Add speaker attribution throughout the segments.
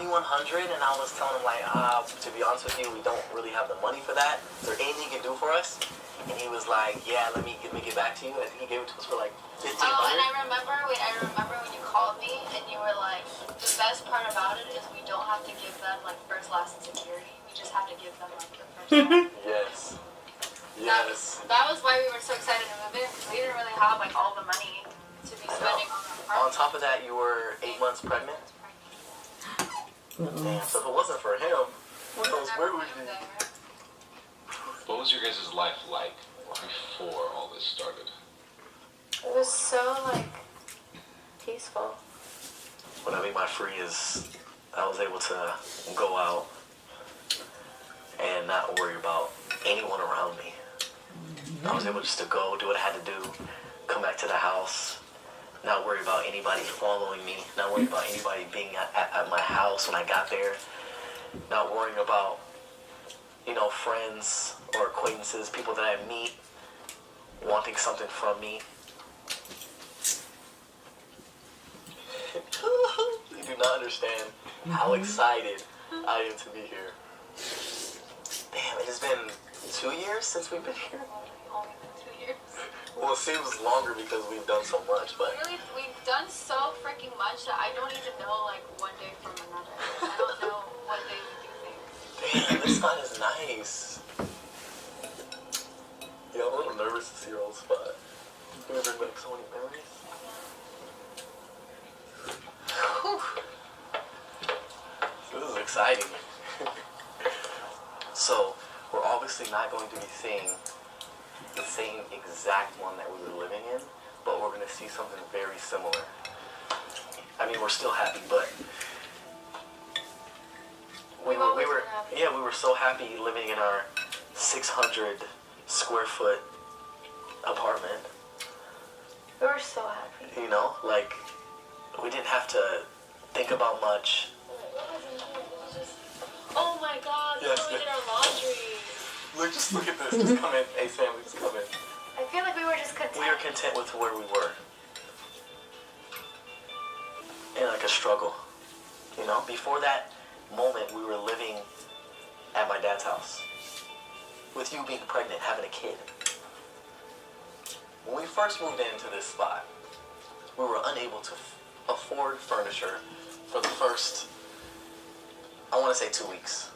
Speaker 1: $2,100, and I was telling him, like, to be honest with you, we don't really have the money for that. Is there anything you can do for us? And he was like, yeah, let me get back to you. I think he gave it to us for like $1,500.
Speaker 2: Oh, and I remember when you called me and you were like, the best part about it is we don't have to give them like first, last, and security. We just have to give them like the first one.
Speaker 1: Yes. Yes.
Speaker 2: That was why we were so excited to move in, because we didn't really have like all the money to be spending on the apartment.
Speaker 1: On top of that, you were 8 months pregnant. Damn, so if it wasn't for him, where would you be?
Speaker 3: What was your guys' life like before all this started?
Speaker 2: It was so like peaceful.
Speaker 1: What I mean by free is I was able to go out and not worry about anyone around me. I was able just to go, do what I had to do, come back to the house, not worry about anybody following me, not worry about anybody being at my house when I got there, not worrying about, you know, friends or acquaintances, people that I meet, wanting something from me. You do not understand how excited I am to be here. Damn, it has been 2 years since we've been here.
Speaker 2: Only been 2 years.
Speaker 1: Well, it seems longer because we've done so much, but...
Speaker 2: Really, we've done so freaking much that I don't even know, like, one day from another. I don't know what day we do things.
Speaker 1: Damn, this spot is nice. Yeah, I'm a little nervous to see your old spot. It's gonna bring back so many memories. Whew. This is exciting. So, we're obviously not going to be seeing the same exact one that we were living in, but we're going to see something very similar. I mean, we're still happy, but we were so happy living in our 600 square foot apartment.
Speaker 2: We were so happy.
Speaker 1: You know, like, we didn't have to think about much.
Speaker 2: Oh my god,
Speaker 1: Yes,
Speaker 2: we did our laundry.
Speaker 1: Look, just look at this. Just come in. Ace family, just come in.
Speaker 2: I feel like we were just content.
Speaker 1: We were content with where we were. And like a struggle. You know, before that moment, we were living at my dad's house. With you being pregnant, having a kid. When we first moved into this spot, we were unable to afford furniture for the first, I want to say 2 weeks.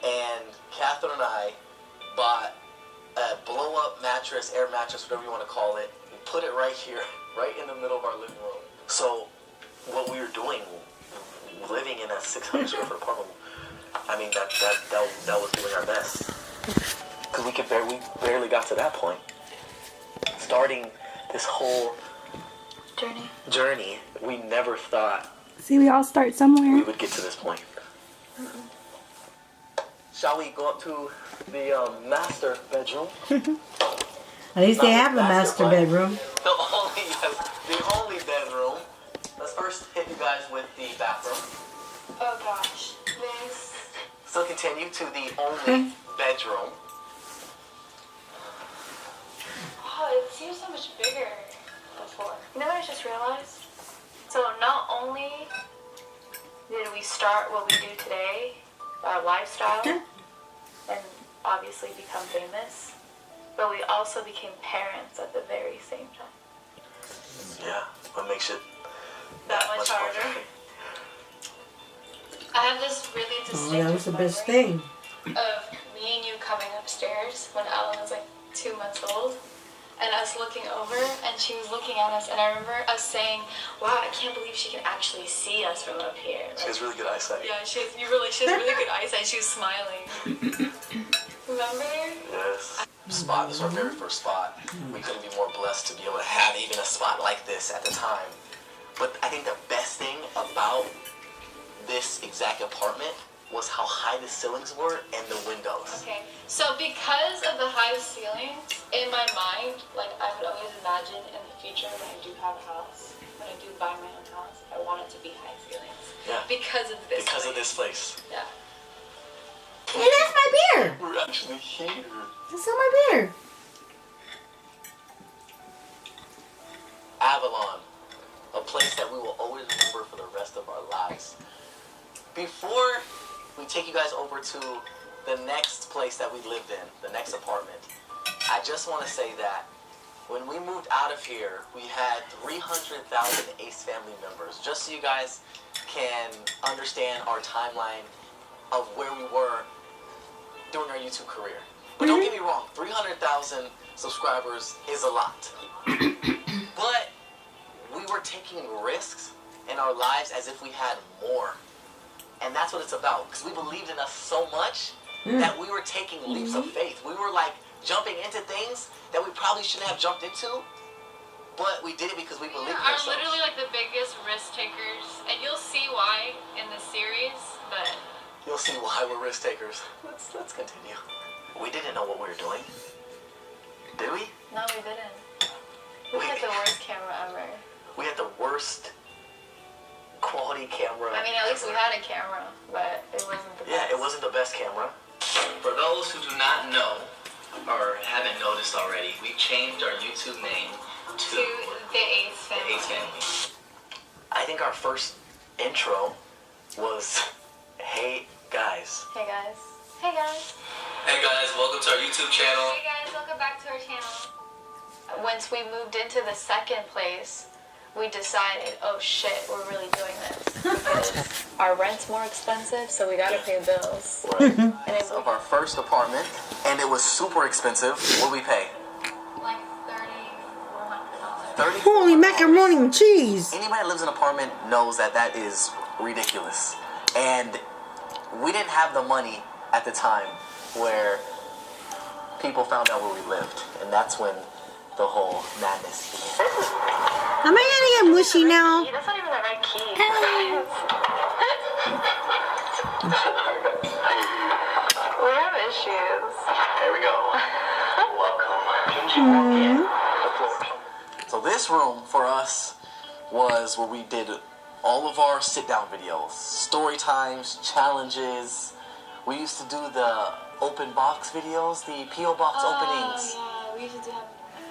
Speaker 1: And Catherine and I bought a blow-up mattress, air mattress, whatever you want to call it. We put it right here, right in the middle of our living room. So what we were doing, living in a 600 square foot apartment, I mean, that was doing our best. Because we barely got to that point. Starting this whole journey, we never thought.
Speaker 4: See, we all start somewhere.
Speaker 1: We would get to this point. Shall we go up to the master bedroom?
Speaker 5: At least they have a master bedroom.
Speaker 1: The only bedroom. Let's first hit you guys with the bathroom.
Speaker 2: Oh gosh, this.
Speaker 1: So continue to the only bedroom.
Speaker 2: Oh, it seems so much bigger before. You know what I just realized? So not only did we start what we do today, our lifestyle, and obviously become famous, but we also became parents at the very same time.
Speaker 1: Yeah, what makes it
Speaker 2: that much harder. I have this really distinct
Speaker 5: that was the best thing.
Speaker 2: of me and you coming upstairs when Alan was like 2 months old, and us looking over, and she was looking at us, and I remember us saying, wow, I can't believe she can actually see us from up here. Like,
Speaker 1: she has really good eyesight.
Speaker 2: Yeah, she has really good eyesight. She was smiling. Remember?
Speaker 1: Yes. Spot, this is our very first spot. We couldn't be more blessed to be able to have even a spot like this at the time. But I think the best thing about this exact apartment was how high the ceilings were and the windows.
Speaker 2: Okay, so because of the high ceilings, in my mind, like I would always imagine in the future when I do have a house, when I do buy my own house, I want it to be high ceilings.
Speaker 1: Yeah.
Speaker 2: Because of this
Speaker 1: Because
Speaker 2: place.
Speaker 1: of this place.
Speaker 2: Yeah.
Speaker 5: Hey, that's my beer.
Speaker 1: We're actually here.
Speaker 5: That's not my beer.
Speaker 1: Avalon. A place that we will always remember for the rest of our lives. before we take you guys over to the next place that we lived in, the next apartment, I just want to say that when we moved out of here, we had 300,000 Ace family members. Just so you guys can understand our timeline of where we were during our YouTube career. But don't get me wrong, 300,000 subscribers is a lot. But we were taking risks in our lives as if we had more. And that's what it's about. Because we believed in us so much that we were taking leaps of faith. We were like jumping into things that we probably shouldn't have jumped into. But we did it because we believed in
Speaker 2: are
Speaker 1: ourselves.
Speaker 2: literally like the biggest risk takers, and you'll see why in this series. But
Speaker 1: You'll see why we're risk takers. Let's continue. We didn't know what we were doing. Did we?
Speaker 2: no, we didn't. We had the worst camera ever.
Speaker 1: We had the worst quality camera.
Speaker 2: I mean, at least we had a camera, but it wasn't the best.
Speaker 1: Yeah, it wasn't the best camera. For those who do not know or haven't noticed already, we changed our YouTube name to
Speaker 2: the Ace
Speaker 1: The
Speaker 2: family.
Speaker 1: Ace Family. I think our first intro was, hey guys.
Speaker 2: Hey guys. Hey guys.
Speaker 1: Hey guys, welcome to our YouTube channel.
Speaker 2: Hey guys, welcome back to our channel. Once we moved into the second place, we decided, oh shit, we're really doing this. Because our rent's more expensive, so we gotta pay bills.
Speaker 1: Right.
Speaker 2: And it
Speaker 1: Of our first apartment, and it was super expensive. What did we pay?
Speaker 2: like $3,400.
Speaker 5: Holy macaroni and cheese.
Speaker 1: Anybody that lives in an apartment knows that that is ridiculous. And we didn't have the money at the time where people found out where we lived. And that's when the whole madness began.
Speaker 5: Am I gonna get mushy now?
Speaker 2: That's not even the right key. We have issues.
Speaker 1: Here we go. Welcome. So this room for us was where we did all of our sit-down videos, story times, challenges. We used to do the open box videos, the P.O. box openings.
Speaker 2: Yeah, we used to have.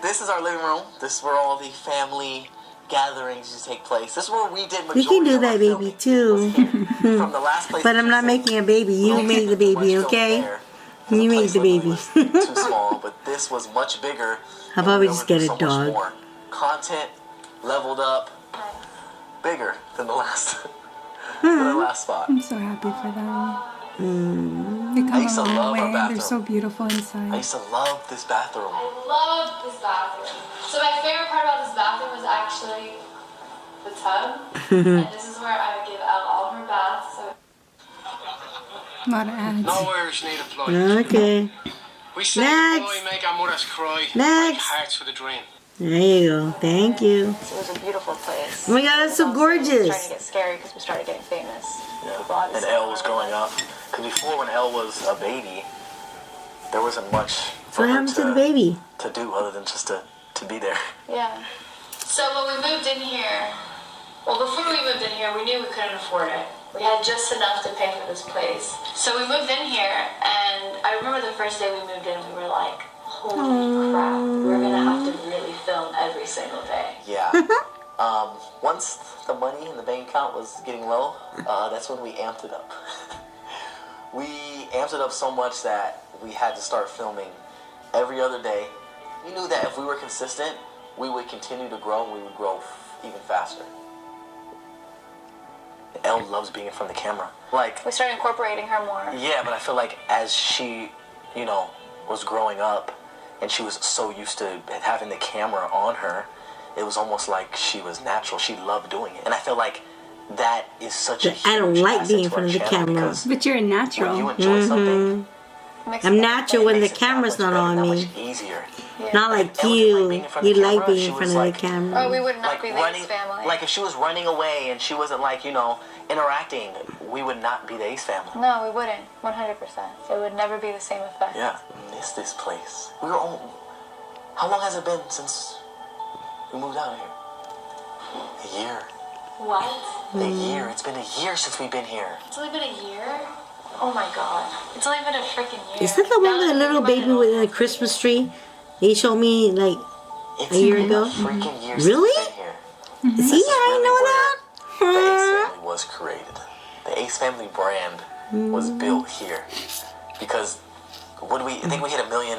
Speaker 1: This is our living room. This is where all the family gatherings used to take place. This is where we did
Speaker 5: We
Speaker 1: majority
Speaker 5: can do
Speaker 1: of our
Speaker 5: that, baby,
Speaker 1: filming.
Speaker 5: too.
Speaker 1: From the last place.
Speaker 5: But I'm not making a baby. You made the baby, okay? You made the baby.
Speaker 1: Too small, but this was much bigger.
Speaker 5: How about we
Speaker 1: And
Speaker 5: just
Speaker 1: were
Speaker 5: get a
Speaker 1: so much
Speaker 5: dog?
Speaker 1: more. Content leveled up, bigger than the last, than the last spot.
Speaker 4: I'm so happy for them. They
Speaker 1: I
Speaker 4: come
Speaker 1: used
Speaker 4: a
Speaker 1: to
Speaker 4: long
Speaker 1: love our
Speaker 4: way. They're
Speaker 1: bathroom.
Speaker 4: so beautiful
Speaker 1: I
Speaker 4: inside.
Speaker 1: used to love this bathroom.
Speaker 2: I love this bathroom. So my favorite part about this bathroom was actually the tub. And this is where I would give Elle all her baths. So
Speaker 4: A lot of ads.
Speaker 6: No Irish need a flight.
Speaker 5: Okay.
Speaker 6: We say
Speaker 5: Next.
Speaker 6: goodbye, make our mothers cry.
Speaker 5: Next.
Speaker 6: Break hearts for the dream.
Speaker 5: There you go. Thank you.
Speaker 2: it was a beautiful place.
Speaker 5: Oh my god, that's so
Speaker 2: It was starting
Speaker 5: gorgeous.
Speaker 2: to get scary because we started getting famous.
Speaker 1: Yeah.
Speaker 2: People had to
Speaker 1: And
Speaker 2: say
Speaker 1: Elle was
Speaker 2: hi.
Speaker 1: growing up. Because before, when Elle was a baby, there wasn't much
Speaker 5: So
Speaker 1: for
Speaker 5: what
Speaker 1: her
Speaker 5: happened to the baby?
Speaker 1: to do other than just to be there.
Speaker 2: Yeah. So when we moved in here, well, before we moved in here, we knew we couldn't afford it. We had just enough to pay for this place. So we moved in here, and I remember the first day we moved in, we were like, holy crap, we're gonna have to really film every single day.
Speaker 1: Yeah. Once the money in the bank account was getting low, that's when we amped it up. We amped it up so much that we had to start filming every other day. We knew that if we were consistent, we would continue to grow, and we would grow even faster. Elle loves being in front of the camera. Like,
Speaker 2: We started incorporating her more.
Speaker 1: yeah, but I feel like as she, was growing up, and she was so used to having the camera on her, it was almost like she was natural. She loved doing it. And I feel like that is such a huge
Speaker 5: I don't like
Speaker 1: asset
Speaker 5: being in
Speaker 1: to our
Speaker 5: front of the
Speaker 1: channel,
Speaker 5: camera.
Speaker 1: because
Speaker 4: But you're a
Speaker 1: when you
Speaker 4: natural.
Speaker 1: enjoy something,
Speaker 2: Makes
Speaker 5: I'm
Speaker 2: it
Speaker 5: natural when
Speaker 1: it
Speaker 5: the
Speaker 1: makes it that
Speaker 5: camera's
Speaker 1: much
Speaker 5: not
Speaker 1: better,
Speaker 5: on
Speaker 1: that
Speaker 5: me.
Speaker 1: much easier.
Speaker 2: Yeah.
Speaker 5: Not like
Speaker 1: Elle didn't like being
Speaker 5: you.
Speaker 1: in front of
Speaker 5: You
Speaker 1: the
Speaker 5: like
Speaker 1: camera.
Speaker 5: being
Speaker 1: She
Speaker 5: in front
Speaker 1: was
Speaker 5: of the
Speaker 1: like-
Speaker 5: camera.
Speaker 2: Or we would not
Speaker 1: Like
Speaker 2: be the
Speaker 1: running,
Speaker 2: Ace family.
Speaker 1: like if she was running away and she wasn't like, interacting, we would not be the Ace family.
Speaker 2: No, we wouldn't. 100%. It would never be the same effect.
Speaker 1: Yeah, miss this place. We were on. How long has it been since we moved out here? A year.
Speaker 2: What?
Speaker 1: A year. It's been a year since we've been here.
Speaker 2: It's only been a year? Oh my god. It's only been a freaking year.
Speaker 5: Is that the one with the little baby with the Christmas tree? They showed me like
Speaker 1: It's
Speaker 5: a year
Speaker 1: been
Speaker 5: ago.
Speaker 1: a freaking year
Speaker 5: Really?
Speaker 1: since we've been here.
Speaker 5: See,
Speaker 1: This is
Speaker 5: I
Speaker 1: really
Speaker 5: know
Speaker 1: where
Speaker 5: that.
Speaker 1: The Ace family was created. The Ace Family brand was built here because I think we hit 1 million.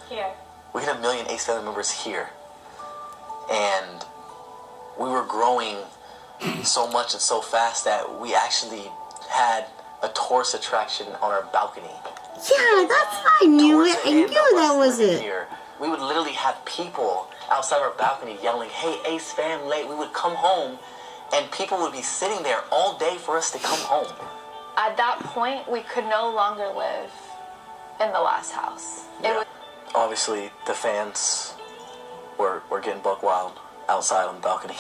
Speaker 2: Here.
Speaker 1: We hit 1 million Ace Family members here, and we were growing so much and so fast that we actually had a tourist attraction on our balcony.
Speaker 5: Yeah, that's I knew it. I knew that was it.
Speaker 1: Here. We would literally have people outside our balcony yelling, "Hey, Ace Fam, late." We would come home, and people would be sitting there all day for us to come home.
Speaker 2: At that point, we could no longer live in the last house. It was
Speaker 1: Obviously, the fans were getting buck wild outside on the balcony.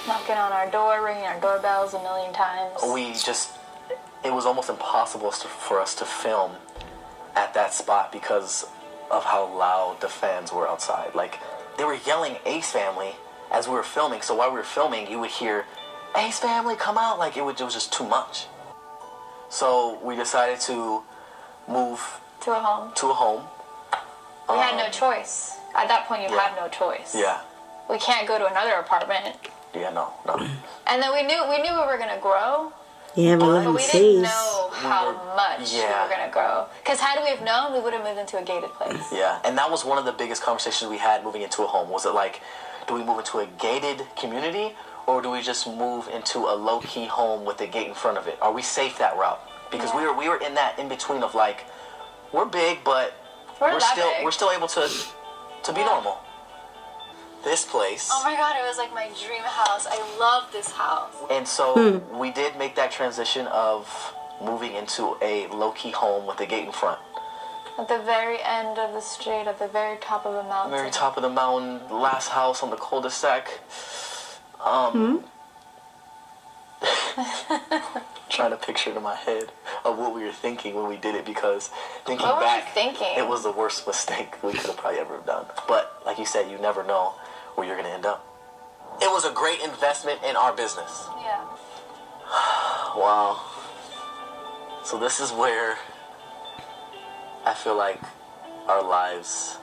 Speaker 2: knocking on our door, ringing our doorbells a million times.
Speaker 1: It was almost impossible for us to film at that spot because of how loud the fans were outside. Like, they were yelling Ace Family as we were filming, so while we were filming, you would hear, "Ace Family, come out!" Like, it was just too much. So we decided to move
Speaker 2: To a home.
Speaker 1: to a home.
Speaker 2: We had no choice. At that point, you
Speaker 1: Yeah.
Speaker 2: have no choice.
Speaker 1: Yeah.
Speaker 2: We can't go to another apartment.
Speaker 1: Yeah, no.
Speaker 2: And then we knew we were gonna grow,
Speaker 5: Yeah, but
Speaker 2: but
Speaker 5: let me
Speaker 2: we
Speaker 5: see.
Speaker 2: didn't know how much we
Speaker 1: yeah.
Speaker 2: were gonna grow. Because had we have known, we would have moved into a gated place.
Speaker 1: Yeah, and that was one of the biggest conversations we had moving into a home. Was it like, do we move into a gated community, or do we just move into a low-key home with a gate in front of it? Are we safe that route? Because we were in that in between of like, we're big, but we're still able to be normal. This place.
Speaker 2: Oh my god, it was like my dream house. I love this house.
Speaker 1: And so we did make that transition of moving into a low-key home with a gate in front.
Speaker 2: At the very end of the street, at the very top of a mountain.
Speaker 1: Very top of the mountain, last house on the cul-de-sac. Trying to picture it in my head of what we were thinking when we did it, because thinking
Speaker 2: What were
Speaker 1: back,
Speaker 2: you thinking?
Speaker 1: it was the worst mistake we could have probably ever done. But like you said, you never know where you're gonna end up. It was a great investment in our business.
Speaker 2: Yeah.
Speaker 1: Wow. So this is where I feel like our lives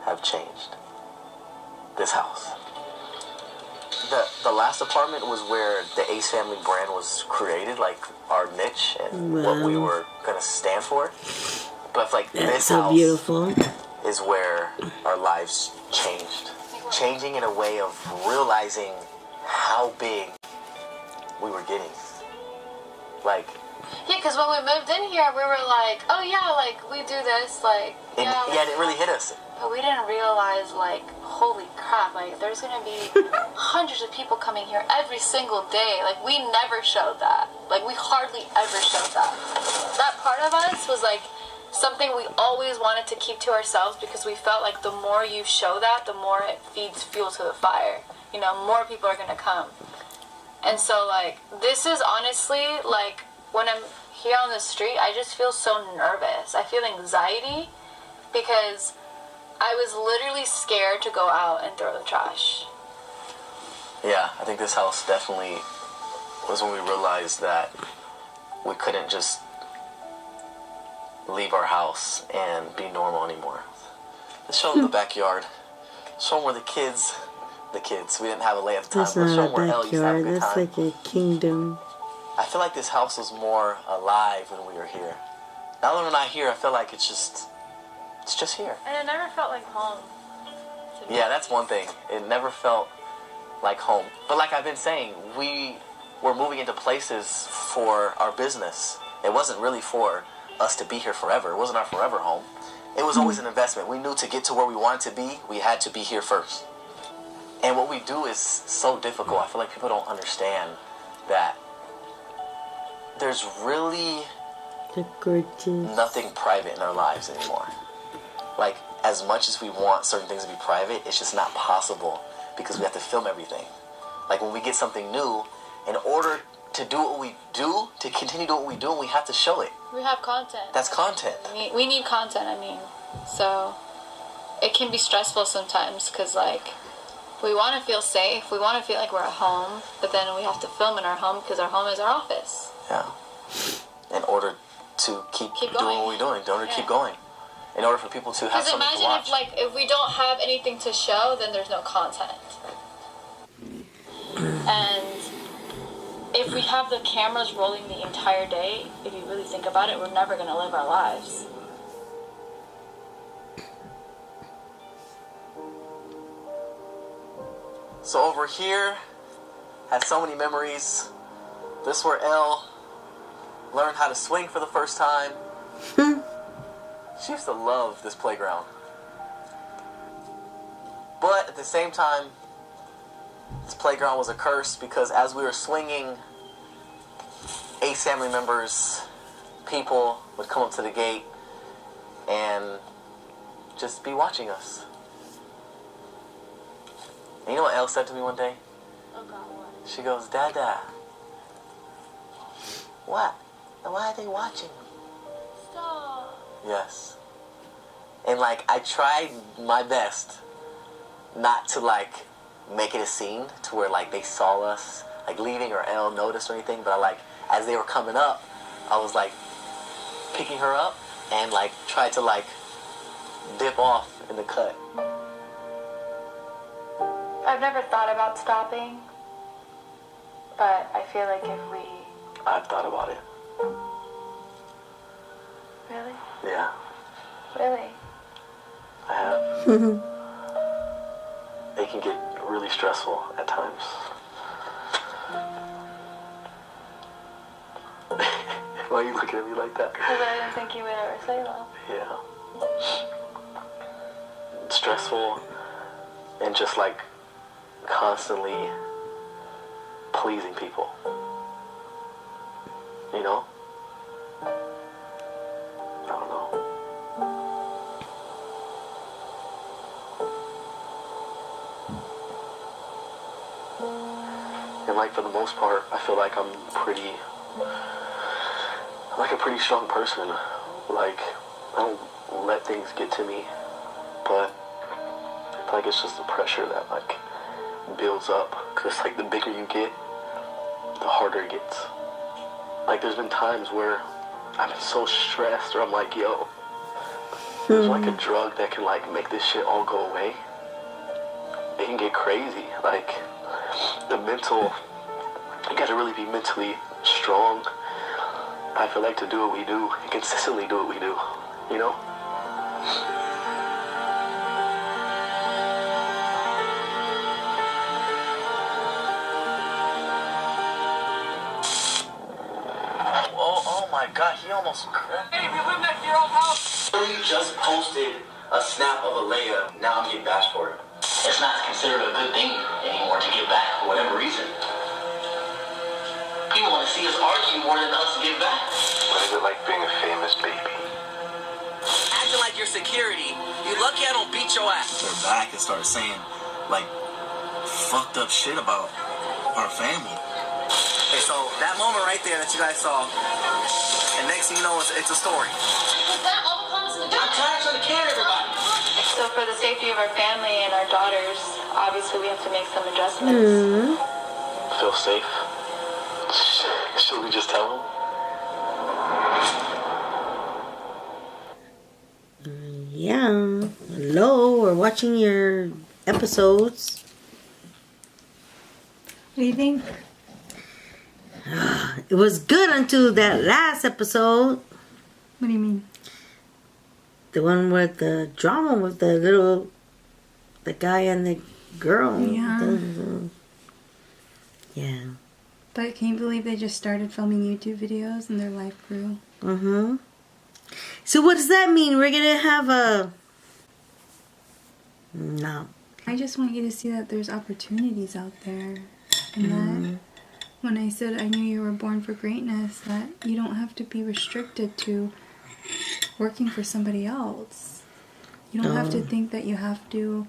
Speaker 1: have changed. This house. The last apartment was where the Ace Family brand was created, like our niche and what we were gonna stand for. But I feel like
Speaker 5: That's
Speaker 1: this
Speaker 5: so
Speaker 1: house
Speaker 5: beautiful.
Speaker 1: is where our lives changed. Changing in a way of realizing how big we were getting. Like,
Speaker 2: Yeah, because when we moved in here, we were like, oh yeah, like, we do this, like,
Speaker 1: it didn't really hit us.
Speaker 2: But we didn't realize, like, holy crap, like, there's gonna be hundreds of people coming here every single day. Like, we never showed that. Like, we hardly ever showed that. That part of us was, like, something we always wanted to keep to ourselves, because we felt like the more you show that, the more it feeds fuel to the fire. You know, more people are gonna come. And so, like, this is honestly, like, when I'm here on the street, I just feel so nervous. I feel anxiety because I was literally scared to go out and throw the trash.
Speaker 1: Yeah, I think this house definitely was when we realized that we couldn't just leave our house and be normal anymore. Let's show them the backyard. Show them where the kids, we didn't have a lay at the time.
Speaker 5: That's
Speaker 1: Let's show
Speaker 5: not
Speaker 1: them where
Speaker 5: a
Speaker 1: Ellie used to have a
Speaker 5: backyard.
Speaker 1: good
Speaker 5: That's
Speaker 1: time.
Speaker 5: like a kingdom.
Speaker 1: I feel like this house was more alive when we were here. Now that we're not here, I feel like it's just here.
Speaker 2: And it never felt like home. to me.
Speaker 1: Yeah, that's one thing. It never felt like home. But like I've been saying, we were moving into places for our business. It wasn't really for us to be here forever. It wasn't our forever home. It was always an investment. We knew to get to where we wanted to be, we had to be here first. And what we do is so difficult. I feel like people don't understand that there's really
Speaker 5: The gorgeous.
Speaker 1: nothing private in our lives anymore. Like, as much as we want certain things to be private, it's just not possible because we have to film everything. Like, when we get something new, in order to do what we do, to continue doing what we do, we have to show it.
Speaker 2: We have content.
Speaker 1: That's content.
Speaker 2: We need content, I mean. So it can be stressful sometimes because, like, we want to feel safe. We want to feel like we're at home, but then we have to film in our home because our home is our office.
Speaker 1: Yeah. In order to keep doing
Speaker 2: going.
Speaker 1: what we're doing, in order to keep going. In order for people to have
Speaker 2: Because
Speaker 1: something to
Speaker 2: imagine
Speaker 1: watch.
Speaker 2: if we don't have anything to show, then there's no content. And if we have the cameras rolling the entire day, if you really think about it, we're never going to live our lives.
Speaker 1: So over here has so many memories. This is where Elle learned how to swing for the first time. She used to love this playground. But at the same time, this playground was a curse because as we were swinging, Ace family members, people would come up to the gate and just be watching us. And you know what Elle said to me one day?
Speaker 2: Oh God, what?
Speaker 1: She goes, Dada, what? Why are they watching me?
Speaker 2: Stop.
Speaker 1: Yes. And like, I tried my best not to like make it a scene to where like they saw us like leaving or Elle noticed or anything, but I like, as they were coming up, I was like picking her up and like tried to like dip off in the cut.
Speaker 2: I've never thought about stopping, but I feel like if we...
Speaker 1: I've thought about it.
Speaker 2: Really?
Speaker 1: Yeah,
Speaker 2: Really?
Speaker 1: I have. It can get really stressful at times. Why are you looking at me like that?
Speaker 2: Because I didn't think you would ever say that.
Speaker 1: Yeah. Stressful and just like constantly pleasing people. You know? I don't know. And like for the most part, I feel like I'm like a pretty strong person. Like, I don't let things get to me, but I feel like it's just the pressure that like builds up. Cause like the bigger you get, the harder it gets. Like there's been times where I've been so stressed, or I'm like, yo, there's like a drug that can like make this shit all go away. It can get crazy. Like the mental, you gotta really be mentally strong. I feel like to do what we do, and consistently do what we do, you know? Oh my God, he almost cracked.
Speaker 6: Hey, we live next to your old house.
Speaker 1: I just posted a snap of a layup. Now I'm getting bashed for it. It's not considered a good thing anymore to get back for whatever reason. People want to see us argue more than us give back.
Speaker 3: What is it like being a famous baby?
Speaker 1: Acting like you're security. You're lucky I don't beat your ass. They're back and start saying, like, fucked up shit about our family. Okay, so that moment right there that you guys saw, and next thing you know, it's a story. I'm trying to care everybody.
Speaker 2: So for the safety of our family and our daughters, obviously we have to make some adjustments.
Speaker 1: Feel safe? Should we just tell them?
Speaker 5: Yeah. Hello, we're watching your episodes.
Speaker 4: What do you think?
Speaker 5: It was good until that last episode.
Speaker 4: What do you mean?
Speaker 5: The one with the drama with the guy and the girl.
Speaker 4: Yeah.
Speaker 5: Yeah.
Speaker 4: But can you believe they just started filming YouTube videos and their life grew?
Speaker 5: Mm-hmm. So what does that mean? We're gonna have a... No.
Speaker 4: I just want you to see that there's opportunities out there. And that when I said I knew you were born for greatness, that you don't have to be restricted to working for somebody else. You don't have to think that you have to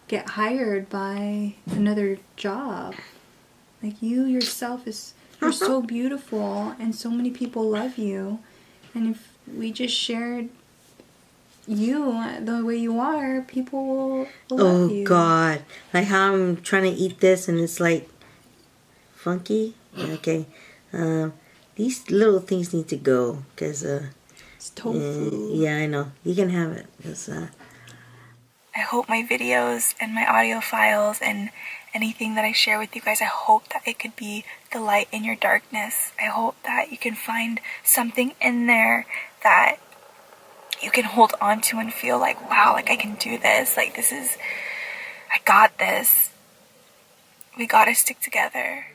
Speaker 4: get hired by another job. Like you yourself you're so beautiful and so many people love you. And if we just shared you the way you are, people will love you.
Speaker 5: Oh God. Like how I'm trying to eat this and it's like funky. Okay. These little things need to go because
Speaker 4: It's tofu.
Speaker 5: yeah, I know. You can have it. It's,
Speaker 4: I hope my videos and my audio files and anything that I share with you guys, I hope that it could be the light in your darkness. I hope that you can find something in there that you can hold on to and feel like, wow, like I can do this. Like I got this. We gotta stick together.